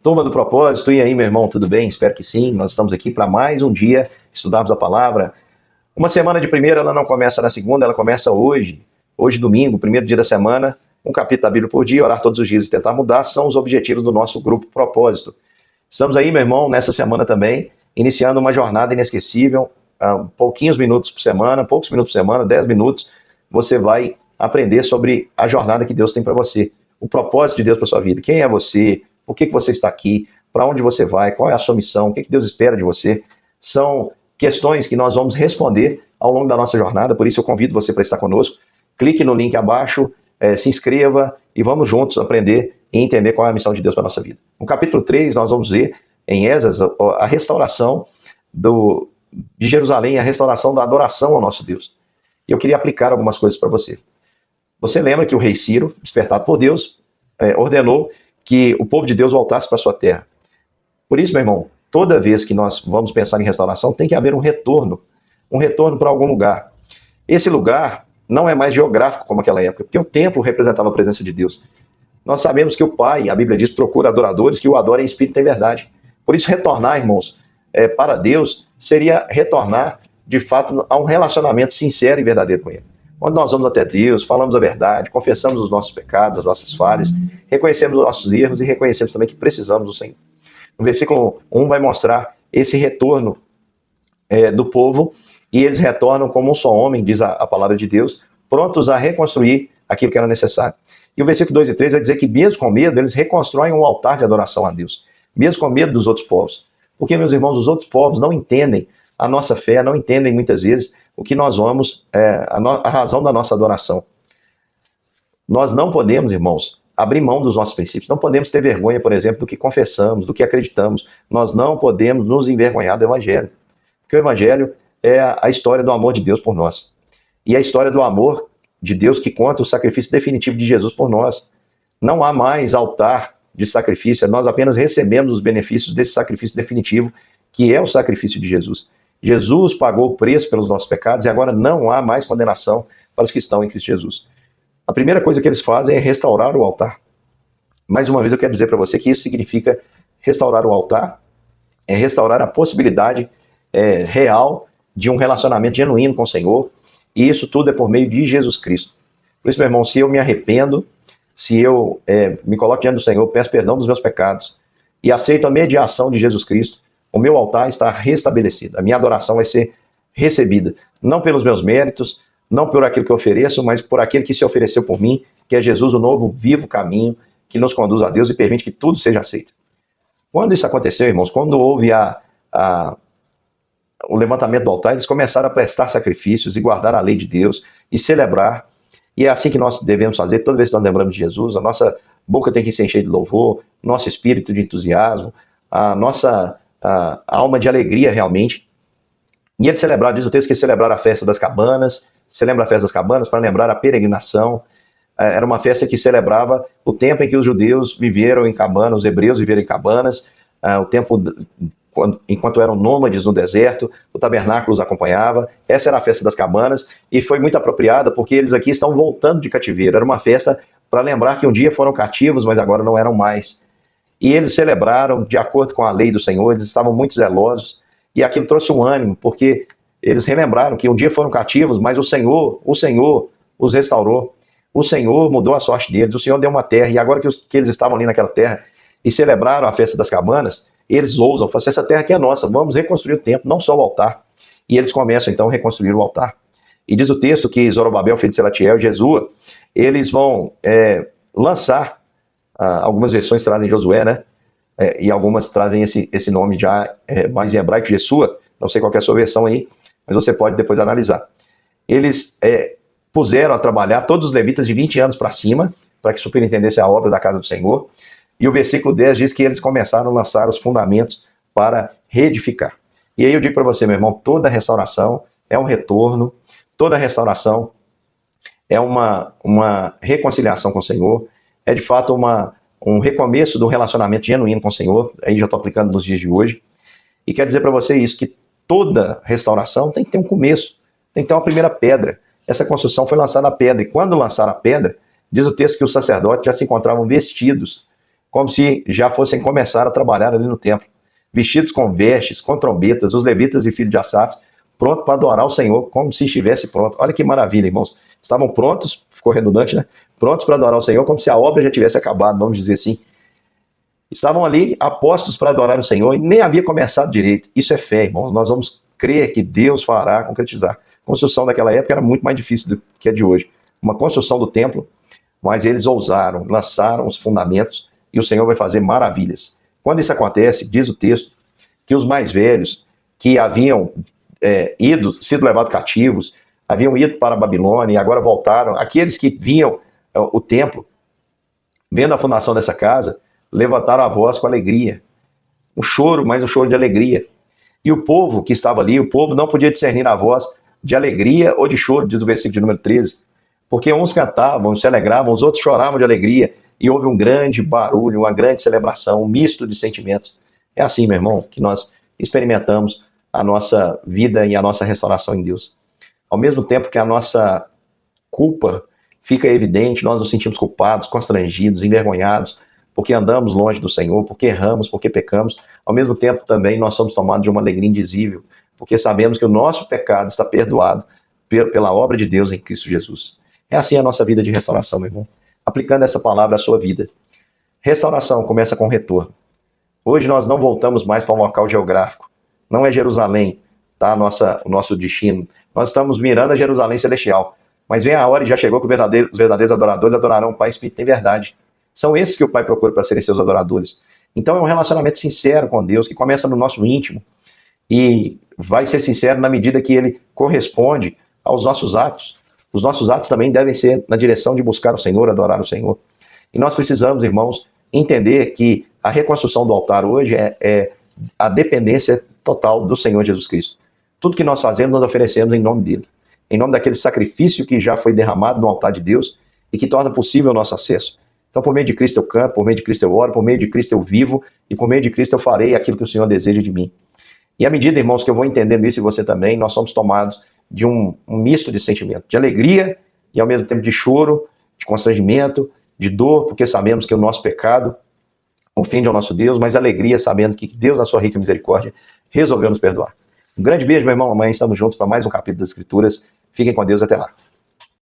Turma do Propósito, e aí, meu irmão, tudo bem? Espero que sim. Nós estamos aqui para mais um dia estudarmos a palavra. Uma semana de primeira, ela não começa na segunda, ela começa hoje. Hoje, domingo, primeiro dia da semana, um capítulo da Bíblia por dia, orar todos os dias e tentar mudar, são os objetivos do nosso grupo Propósito. Estamos aí, meu irmão, nessa semana também, iniciando uma jornada inesquecível, poucos minutos por semana, 10 minutos, você vai aprender sobre a jornada que Deus tem para você, o propósito de Deus para sua vida. Quem é você? Por que você está aqui? Para onde você vai? Qual é a sua missão? O que Deus espera de você? São questões que nós vamos responder ao longo da nossa jornada, por isso eu convido você para estar conosco. Clique no link abaixo, se inscreva e vamos juntos aprender e entender qual é a missão de Deus para a nossa vida. No capítulo 3, nós vamos ver em Esdras a restauração de Jerusalém, a restauração da adoração ao nosso Deus. E eu queria aplicar algumas coisas para você. Você lembra que o rei Ciro, despertado por Deus, ordenou que o povo de Deus voltasse para a sua terra. Por isso, meu irmão, toda vez que nós vamos pensar em restauração, tem que haver um retorno para algum lugar. Esse lugar não é mais geográfico como aquela época, porque o templo representava a presença de Deus. Nós sabemos que o Pai, a Bíblia diz, procura adoradores que o adorem em espírito e em verdade. Por isso, retornar, irmãos, para Deus, seria retornar, de fato, a um relacionamento sincero e verdadeiro com Ele. Quando nós vamos até Deus, falamos a verdade, confessamos os nossos pecados, as nossas falhas, reconhecemos os nossos erros e reconhecemos também que precisamos do Senhor. No versículo 1 vai mostrar esse retorno do povo, e eles retornam como um só homem, diz a palavra de Deus, prontos a reconstruir aquilo que era necessário. E o versículo 2 e 3 vai dizer que mesmo com medo, eles reconstroem um altar de adoração a Deus, mesmo com medo dos outros povos. Porque, meus irmãos, os outros povos não entendem a nossa fé, não entendem muitas vezes o que nós vamos, a razão da nossa adoração. Nós não podemos, irmãos, abrir mão dos nossos princípios. Não podemos ter vergonha, por exemplo, do que confessamos, do que acreditamos. Nós não podemos nos envergonhar do Evangelho. Porque o Evangelho é a história do amor de Deus por nós. E a história do amor de Deus que conta o sacrifício definitivo de Jesus por nós. Não há mais altar de sacrifício, nós apenas recebemos os benefícios desse sacrifício definitivo, que é o sacrifício de Jesus. Jesus pagou o preço pelos nossos pecados e agora não há mais condenação para os que estão em Cristo Jesus. A primeira coisa que eles fazem é restaurar o altar. Mais uma vez eu quero dizer para você que isso significa restaurar o altar, é restaurar a possibilidade real de um relacionamento genuíno com o Senhor, e isso tudo é por meio de Jesus Cristo. Por isso, meu irmão, se eu me arrependo, se eu me coloco diante do Senhor, peço perdão dos meus pecados e aceito a mediação de Jesus Cristo, o meu altar está restabelecido, a minha adoração vai ser recebida, não pelos meus méritos, não por aquilo que eu ofereço, mas por aquele que se ofereceu por mim, que é Jesus, o novo, vivo caminho, que nos conduz a Deus e permite que tudo seja aceito. Quando isso aconteceu, irmãos, quando houve o levantamento do altar, eles começaram a prestar sacrifícios e guardar a lei de Deus e celebrar, e é assim que nós devemos fazer, toda vez que nós lembramos de Jesus, a nossa boca tem que se encher de louvor, nosso espírito de entusiasmo, a nossa alma de alegria realmente. E eles celebraram, diz o texto, que eles celebraram a festa das cabanas. Você lembra a festa das cabanas? Para lembrar a peregrinação. Era uma festa que celebrava o tempo em que os judeus viveram em cabanas, os hebreus viveram em cabanas, o tempo enquanto eram nômades no deserto, o tabernáculo os acompanhava. Essa era a festa das cabanas e foi muito apropriada porque eles aqui estão voltando de cativeiro. Era uma festa para lembrar que um dia foram cativos, mas agora não eram mais. E eles celebraram de acordo com a lei do Senhor, eles estavam muito zelosos, e aquilo trouxe um ânimo, porque eles relembraram que um dia foram cativos, mas o Senhor os restaurou, o Senhor mudou a sorte deles, o Senhor deu uma terra, e agora que eles estavam ali naquela terra e celebraram a festa das cabanas, eles ousam, falam assim, essa terra aqui é nossa, vamos reconstruir o templo, não só o altar. E eles começam então a reconstruir o altar. E diz o texto que Zorobabel, filho de Selatiel, e Jesua, eles vão lançar, algumas versões trazem Josué, né? E algumas trazem esse nome já mais em hebraico, Jesua, não sei qual é a sua versão aí, mas você pode depois analisar. Eles puseram a trabalhar todos os levitas de 20 anos para cima, para que superintendessem a obra da casa do Senhor, e o versículo 10 diz que eles começaram a lançar os fundamentos para reedificar. E aí eu digo para você, meu irmão, toda restauração é um retorno, toda restauração é uma reconciliação com o Senhor, é de fato um recomeço do relacionamento genuíno com o Senhor, aí já estou aplicando nos dias de hoje, e quero dizer para você isso, que toda restauração tem que ter um começo, tem que ter uma primeira pedra. Essa construção foi lançada a pedra, e quando lançaram a pedra, diz o texto que os sacerdotes já se encontravam vestidos como se já fossem começar a trabalhar ali no templo, vestidos com vestes, com trombetas, os levitas e filhos de Asaf, pronto para adorar o Senhor, como se estivesse pronto. Olha que maravilha, irmãos. Estavam prontos, ficou redundante, né? Prontos para adorar o Senhor, como se a obra já tivesse acabado, vamos dizer assim. Estavam ali apostos para adorar o Senhor e nem havia começado direito. Isso é fé, irmãos. Nós vamos crer que Deus fará concretizar. A construção daquela época era muito mais difícil do que a de hoje. Uma construção do templo, mas eles ousaram, lançaram os fundamentos e o Senhor vai fazer maravilhas. Quando isso acontece, diz o texto, que os mais velhos, que haviam sido levados cativos, haviam ido para a Babilônia e agora voltaram, aqueles que vinham o templo, vendo a fundação dessa casa, levantaram a voz com alegria. Um choro, mas um choro de alegria. E o povo que estava ali, o povo não podia discernir a voz de alegria ou de choro, diz o versículo de número 13. Porque uns cantavam, se alegravam, os outros choravam de alegria. E houve um grande barulho, uma grande celebração, um misto de sentimentos. É assim, meu irmão, que nós experimentamos a nossa vida e a nossa restauração em Deus. Ao mesmo tempo que a nossa culpa fica evidente, nós nos sentimos culpados, constrangidos, envergonhados, porque andamos longe do Senhor, porque erramos, porque pecamos. Ao mesmo tempo também nós somos tomados de uma alegria indizível, porque sabemos que o nosso pecado está perdoado pela obra de Deus em Cristo Jesus. É assim a nossa vida de restauração, meu irmão. Aplicando essa palavra à sua vida. Restauração começa com retorno. Hoje nós não voltamos mais para um local geográfico. Não é Jerusalém, tá? O nosso destino. Nós estamos mirando a Jerusalém celestial. Mas vem a hora e já chegou que os verdadeiros adoradores adorarão o Pai Espírito em verdade. São esses que o Pai procura para serem seus adoradores. Então é um relacionamento sincero com Deus, que começa no nosso íntimo e vai ser sincero na medida que ele corresponde aos nossos atos. Os nossos atos também devem ser na direção de buscar o Senhor, adorar o Senhor. E nós precisamos, irmãos, entender que a reconstrução do altar hoje é a dependência total do Senhor Jesus Cristo. Tudo que nós fazemos, nós oferecemos em nome dele. Em nome daquele sacrifício que já foi derramado no altar de Deus e que torna possível o nosso acesso. Então, por meio de Cristo eu canto, por meio de Cristo eu oro, por meio de Cristo eu vivo e por meio de Cristo eu farei aquilo que o Senhor deseja de mim. E à medida, irmãos, que eu vou entendendo isso e você também, nós somos tomados de um misto de sentimento, de alegria e ao mesmo tempo de choro, de constrangimento, de dor, porque sabemos que o nosso pecado ofende ao nosso Deus, mas alegria sabendo que Deus, na sua rica misericórdia, resolveu nos perdoar. Um grande beijo, meu irmão. Amanhã estamos juntos para mais um capítulo das Escrituras. Fiquem com Deus até lá.